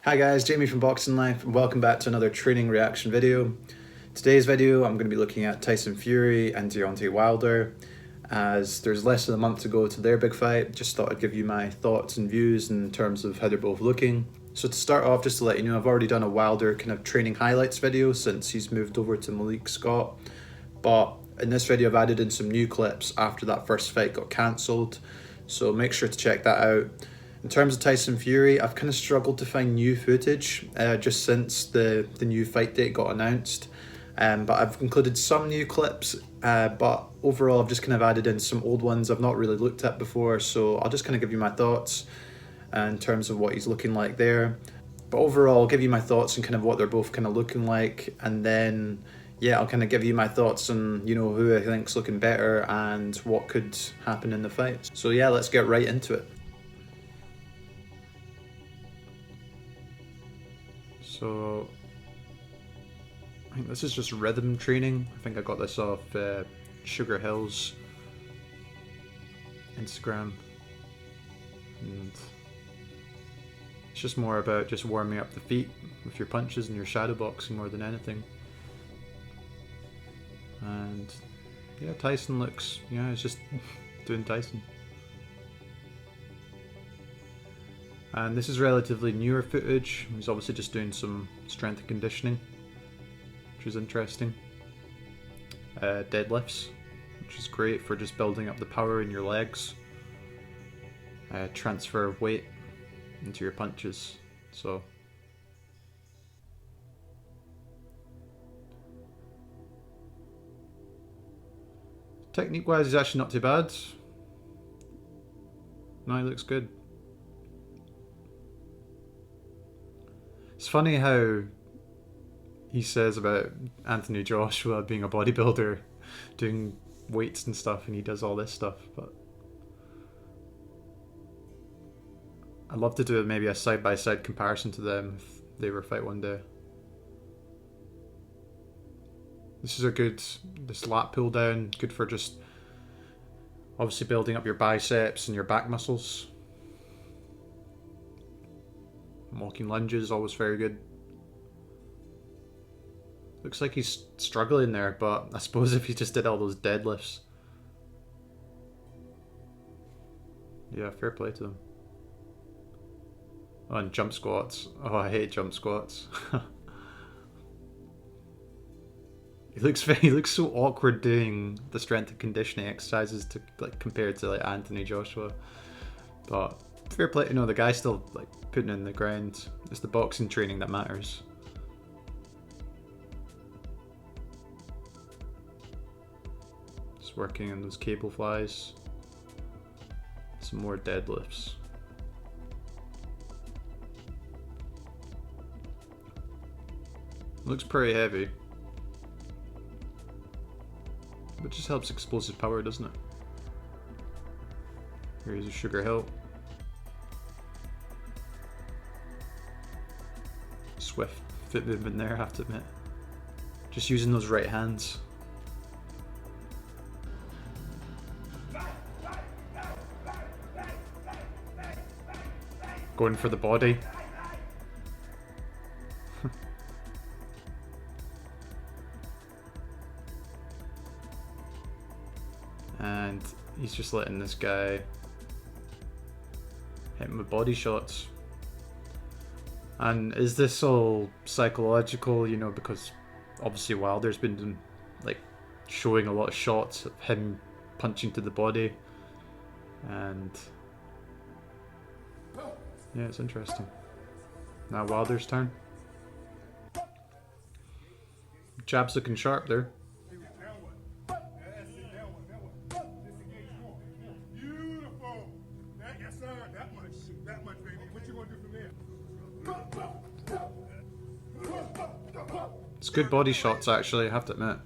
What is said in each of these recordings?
Hi guys, Jamie from Boxing Life, and welcome back to another training reaction video. Today's video I'm going to be looking at Tyson Fury and Deontay Wilder, as there's less than a month to go to their big fight. Just thought I'd give you my thoughts and views in terms of how they're both looking. So to start off, just to let you know, I've already done a Wilder kind of training highlights video since he's moved over to Malik Scott, but in this video I've added in some new clips after that first fight got cancelled, so make sure to check that out. In terms of Tyson Fury, I've kind of struggled to find new footage just since the new fight date got announced. But I've included some new clips, but overall I've just kind of added in some old ones I've not really looked at before, so I'll just kind of give you my thoughts in terms of what he's looking like there. But overall I'll give you my thoughts and kind of what they're both kind of looking like, and then yeah, I'll kind of give you my thoughts on, you know, who I think's looking better and what could happen in the fight. So yeah, let's get right into it. So, I think this is just rhythm training. I think I got this off Sugar Hill's Instagram, and it's just more about just warming up the feet with your punches and your shadow boxing more than anything. And yeah, Tyson looks, you know, he's just doing Tyson. And this is relatively newer footage. He's obviously just doing some strength and conditioning, which is interesting. Deadlifts, which is great for just building up the power in your legs. Transfer of weight into your punches. So technique wise, he's actually not too bad. No, he looks good. It's funny how he says about Anthony Joshua being a bodybuilder, doing weights and stuff, and he does all this stuff, but I'd love to do maybe a side-by-side comparison to them if they were fight one day. This is a good, this lat pull down, good for just obviously building up your biceps and your back muscles. Walking lunges, always very good. Looks like he's struggling there, but I suppose if he just did all those deadlifts. Yeah, fair play to him. Oh, and jump squats. Oh, I hate jump squats. He looks so awkward doing the strength and conditioning exercises to like compared to like Anthony Joshua. But fair play, you know, the guy's still like putting in the grind. It's the boxing training that matters. Just working on those cable flies. Some more deadlifts. Looks pretty heavy, but just helps explosive power, doesn't it? Here's a Sugar Hill. Swift foot movement there, I have to admit. Just using those right hands. Going for the body. And he's just letting this guy hit him with body shots. And is this all psychological, you know, because obviously Wilder's been like showing a lot of shots of him punching to the body, and yeah, it's interesting. Now Wilder's turn. Jab's looking sharp there. It's good body shots, actually, I have to admit.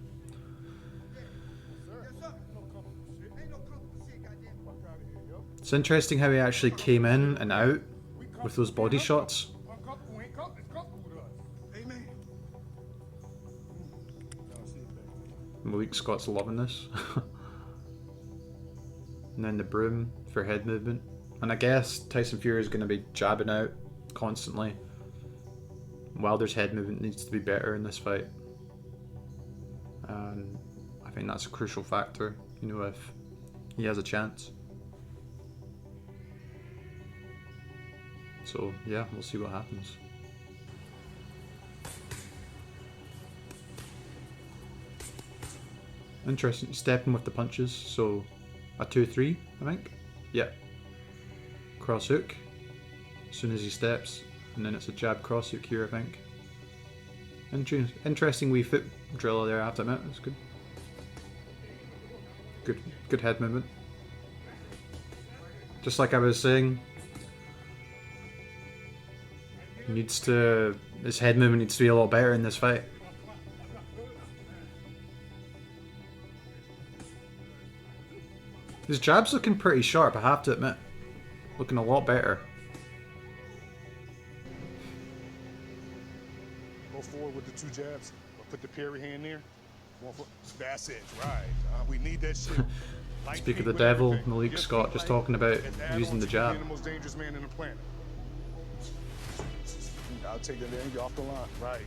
It's interesting how he actually came in and out with those body shots. Malik Scott's loving this. And then the broom for head movement. And I guess Tyson Fury is going to be jabbing out constantly. Wilder's head movement needs to be better in this fight. And I think that's a crucial factor, you know, if he has a chance. So yeah, we'll see what happens. Interesting, stepping with the punches, so a 2-3, I think. Yeah. Cross hook, as soon as he steps, and then it's a jab cross hook here, I think. Interesting wee foot driller there, I have to admit, it's good. Good head movement. Just like I was saying, his head movement needs to be a lot better in this fight. His jab's looking pretty sharp, I have to admit. Looking a lot better. Go forward with the 2 jabs, or put the parry hand there. That's it, right. We need that shit. Speak of the devil, Malik Scott just talking about using the jab. The most dangerous man in the planet. I'll take that there and get off the line. Right.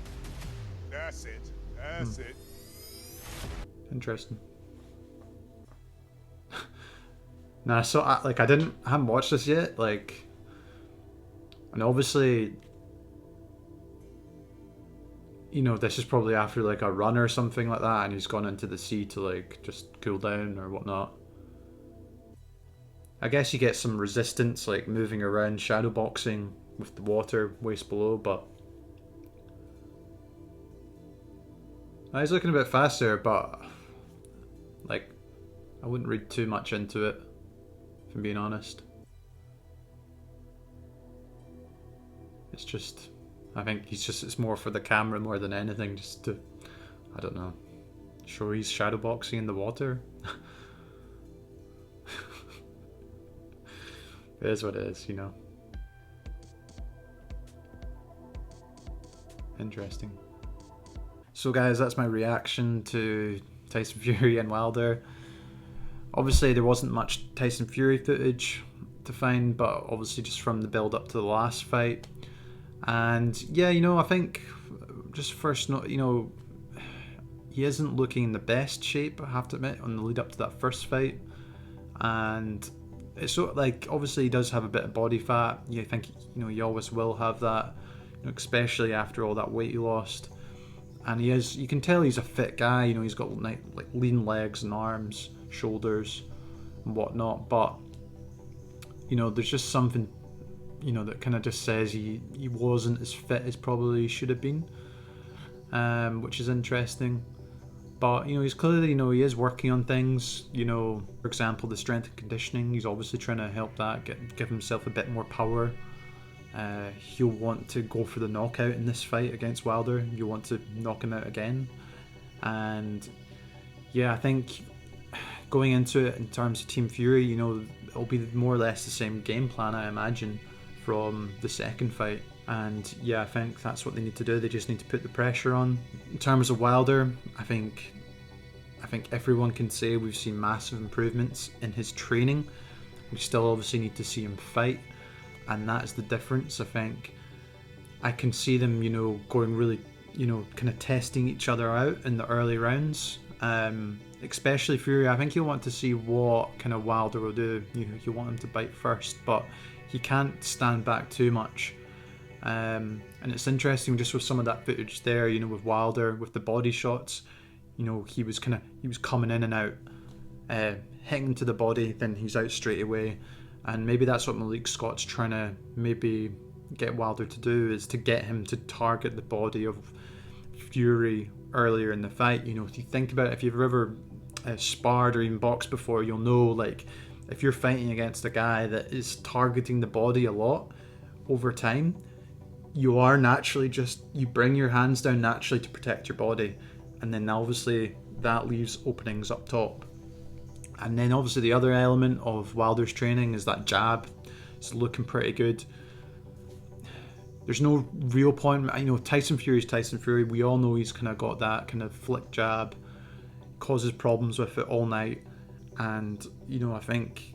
That's it. That's it. Interesting. Nah, so I haven't watched this yet, like, and obviously, you know, this is probably after like a run or something like that, and he's gone into the sea to like just cool down or whatnot. I guess you get some resistance, like moving around, shadow boxing with the water waist below, but he's looking a bit faster, but like, I wouldn't read too much into it, if I'm being honest. It's just, I think it's more for the camera more than anything, just to, I don't know, show he's shadowboxing in the water. It is what it is, you know. Interesting. So guys, that's my reaction to Tyson Fury and Wilder. Obviously there wasn't much Tyson Fury footage to find, but obviously just from the build up to the last fight. And yeah, you know, I think just first note, you know, he isn't looking in the best shape, I have to admit, on the lead up to that first fight. And it's sort of like, obviously he does have a bit of body fat. You think, you know, he always will have that, you know, especially after all that weight he lost. And he is, you can tell he's a fit guy, you know, he's got like lean legs and arms, shoulders and whatnot, but you know, there's just something, you know, that kind of just says he wasn't as fit as probably he should have been, which is interesting. But you know, he's clearly, you know, he is working on things, you know, for example the strength and conditioning, he's obviously trying to help that, give himself a bit more power. He'll want to go for the knockout in this fight against Wilder. You'll want to knock him out again. And yeah, I think going into it in terms of Team Fury, you know, it'll be more or less the same game plan, I imagine, from the second fight. And yeah, I think that's what they need to do. They just need to put the pressure on. In terms of Wilder, I think everyone can say we've seen massive improvements in his training. We still obviously need to see him fight, and that's the difference. I think I can see them, you know, going really, you know, kind of testing each other out in the early rounds. Especially Fury, I think he'll want to see what kind of Wilder will do. You know, he'll want him to bite first, but he can't stand back too much. And it's interesting just with some of that footage there, you know, with Wilder, with the body shots, you know, he was coming in and out, hitting him to the body, then he's out straight away. And maybe that's what Malik Scott's trying to maybe get Wilder to do, is to get him to target the body of Fury earlier in the fight. You know, if you think about it, if you've ever sparred or even boxed before, you'll know, like, if you're fighting against a guy that is targeting the body a lot over time, you are naturally you bring your hands down naturally to protect your body, and then obviously that leaves openings up top. And then obviously the other element of Wilder's training is that jab. It's looking pretty good. There's no real point, you know, Tyson Fury's Tyson Fury. We all know he's kind of got that kind of flick jab, causes problems with it all night. And, you know, I think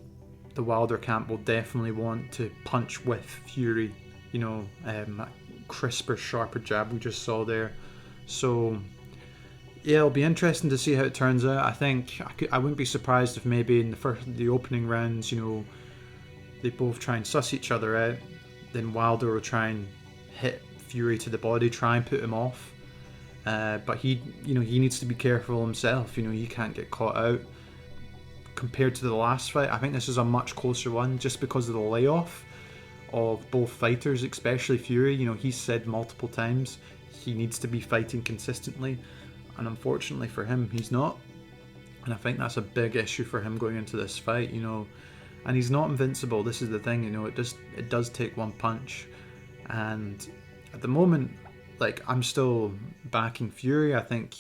the Wilder camp will definitely want to punch with Fury, you know, crisper, sharper jab we just saw there. So yeah, it'll be interesting to see how it turns out. I think I wouldn't be surprised if maybe in the opening rounds, you know, they both try and suss each other out. Then Wilder will try and hit Fury to the body, try and put him off. But he needs to be careful himself. You know, he can't get caught out. Compared to the last fight, I think this is a much closer one just because of the layoff of both fighters, especially Fury. You know, he's said multiple times he needs to be fighting consistently, and unfortunately for him, he's not. And I think that's a big issue for him going into this fight, you know. And he's not invincible. This is the thing, you know. It does take one punch, and at the moment, like, I'm still backing Fury. I think,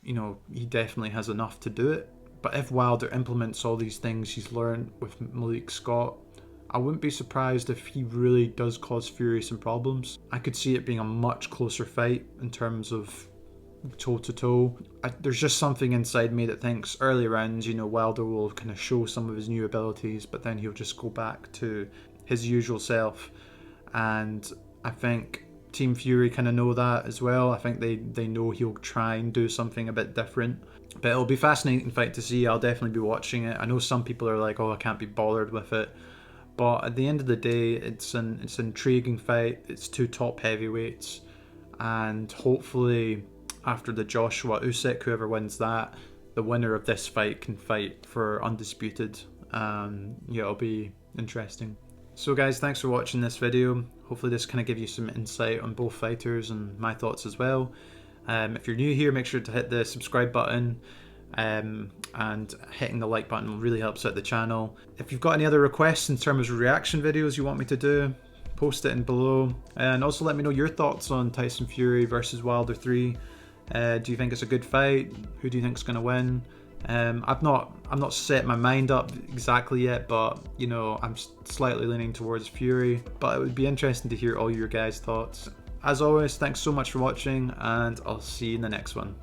you know, he definitely has enough to do it. But if Wilder implements all these things he's learned with Malik Scott, I wouldn't be surprised if he really does cause Fury some problems. I could see it being a much closer fight in terms of toe-to-toe. There's just something inside me that thinks early rounds, you know, Wilder will kind of show some of his new abilities, but then he'll just go back to his usual self. And I think Team Fury kind of know that as well. I think they know he'll try and do something a bit different. But it'll be a fascinating fight to see. I'll definitely be watching it. I know some people are like, oh, I can't be bothered with it. But at the end of the day, it's an intriguing fight. It's two top heavyweights. And hopefully, after the Joshua Usyk, whoever wins that, the winner of this fight can fight for undisputed. Yeah, it'll be interesting. So guys, thanks for watching this video. Hopefully this kind of gives you some insight on both fighters and my thoughts as well. If you're new here, make sure to hit the subscribe button, and hitting the like button really helps out the channel. If you've got any other requests in terms of reaction videos you want me to do, post it in below. And also let me know your thoughts on Tyson Fury versus Wilder 3. Do you think it's a good fight? Who do you think is going to win? I'm not set my mind up exactly yet, but you know, I'm slightly leaning towards Fury. But it would be interesting to hear all your guys' thoughts. As always, thanks so much for watching, and I'll see you in the next one.